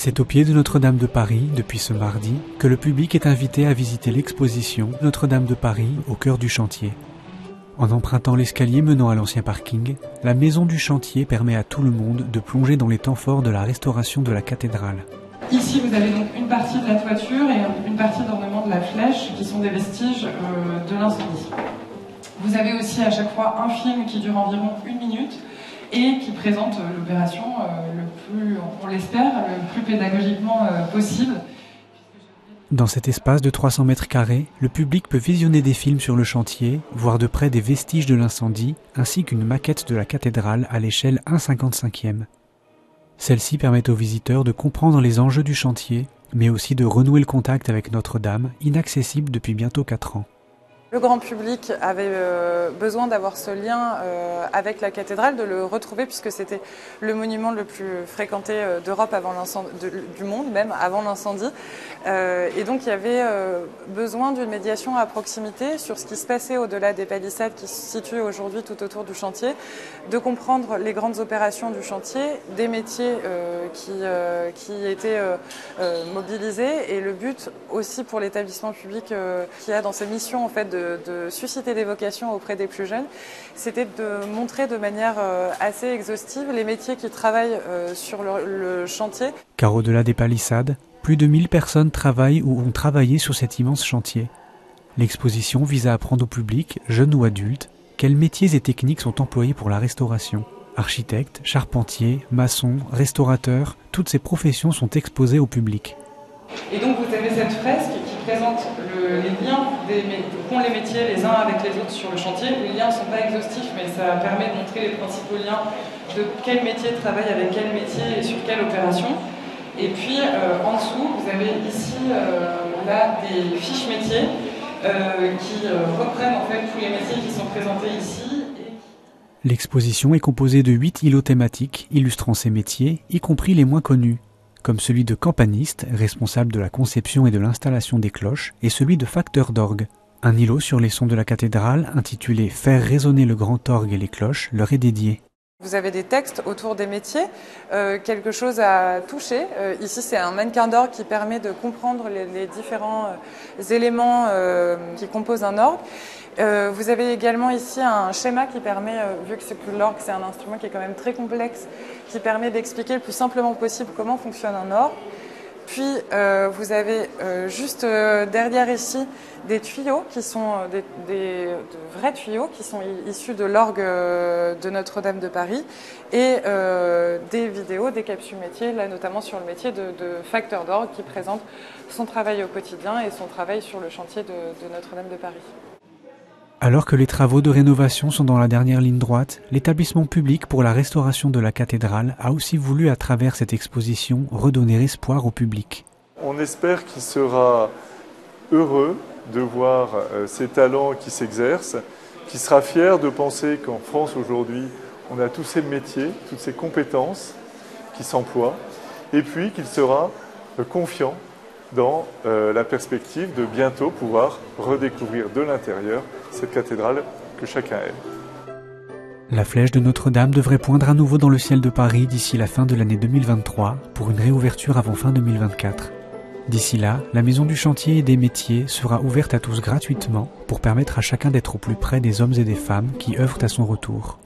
C'est au pied de Notre-Dame de Paris, depuis ce mardi, que le public est invité à visiter l'exposition Notre-Dame de Paris au cœur du chantier. En empruntant l'escalier menant à l'ancien parking, la maison du chantier permet à tout le monde de plonger dans les temps forts de la restauration de la cathédrale. Ici, vous avez donc une partie de la toiture et une partie d'ornement de la flèche qui sont des vestiges de l'incendie. Vous avez aussi à chaque fois un film qui dure environ 1 minute et qui présente l'opération le plus, on l'espère, le plus pédagogiquement possible. Dans cet espace de 300 mètres carrés, le public peut visionner des films sur le chantier, voir de près des vestiges de l'incendie, ainsi qu'une maquette de la cathédrale à l'échelle 1/55e. Celle-ci permet aux visiteurs de comprendre les enjeux du chantier, mais aussi de renouer le contact avec Notre-Dame, inaccessible depuis bientôt 4 ans. Le grand public avait besoin d'avoir ce lien avec la cathédrale, de le retrouver puisque c'était le monument le plus fréquenté d'Europe avant l'incendie, du monde même avant l'incendie. Et donc il y avait besoin d'une médiation à proximité sur ce qui se passait au-delà des palissades qui se situent aujourd'hui tout autour du chantier, de comprendre les grandes opérations du chantier, des métiers qui étaient mobilisés et le but aussi pour l'établissement public qui a dans ses missions en fait de susciter des vocations auprès des plus jeunes, c'était de montrer de manière assez exhaustive les métiers qui travaillent sur le chantier. Car au-delà des palissades, plus de 1000 personnes travaillent ou ont travaillé sur cet immense chantier. L'exposition vise à apprendre au public, jeunes ou adultes, quels métiers et techniques sont employés pour la restauration. Architectes, charpentiers, maçons, restaurateurs, toutes ces professions sont exposées au public. Et donc vous avez cette fresque qui présente les liens qu'ont les métiers les uns avec les autres sur le chantier. Les liens ne sont pas exhaustifs, mais ça permet de montrer les principaux liens de quel métier travaille avec quel métier et sur quelle opération. Et puis en dessous, vous avez ici là, des fiches métiers qui reprennent en fait tous les métiers qui sont présentés ici. L'exposition est composée de 8 îlots thématiques illustrant ces métiers, y compris les moins connus, comme celui de campaniste, responsable de la conception et de l'installation des cloches, et celui de facteur d'orgue. Un îlot sur les sons de la cathédrale, intitulé « Faire résonner le grand orgue et les cloches », leur est dédié. Vous avez des textes autour des métiers, quelque chose à toucher. Ici, c'est un mannequin d'orgue qui permet de comprendre les différents éléments qui composent un orgue. Vous avez également ici un schéma qui permet, vu que l'orgue c'est un instrument qui est quand même très complexe, qui permet d'expliquer le plus simplement possible comment fonctionne un orgue. Puis vous avez juste derrière ici des tuyaux qui sont de vrais tuyaux qui sont issus de l'orgue de Notre-Dame de Paris et des vidéos, des capsules métiers, là notamment sur le métier de facteur d'orgue qui présente son travail au quotidien et son travail sur le chantier de Notre-Dame de Paris. Alors que les travaux de rénovation sont dans la dernière ligne droite, l'établissement public pour la restauration de la cathédrale a aussi voulu, à travers cette exposition, redonner espoir au public. On espère qu'il sera heureux de voir ces talents qui s'exercent, qu'il sera fier de penser qu'en France aujourd'hui, on a tous ces métiers, toutes ces compétences qui s'emploient, et puis qu'il sera confiant dans la perspective de bientôt pouvoir redécouvrir de l'intérieur cette cathédrale que chacun aime. La flèche de Notre-Dame devrait poindre à nouveau dans le ciel de Paris d'ici la fin de l'année 2023 pour une réouverture avant fin 2024. D'ici là, la maison du chantier et des métiers sera ouverte à tous gratuitement pour permettre à chacun d'être au plus près des hommes et des femmes qui œuvrent à son retour.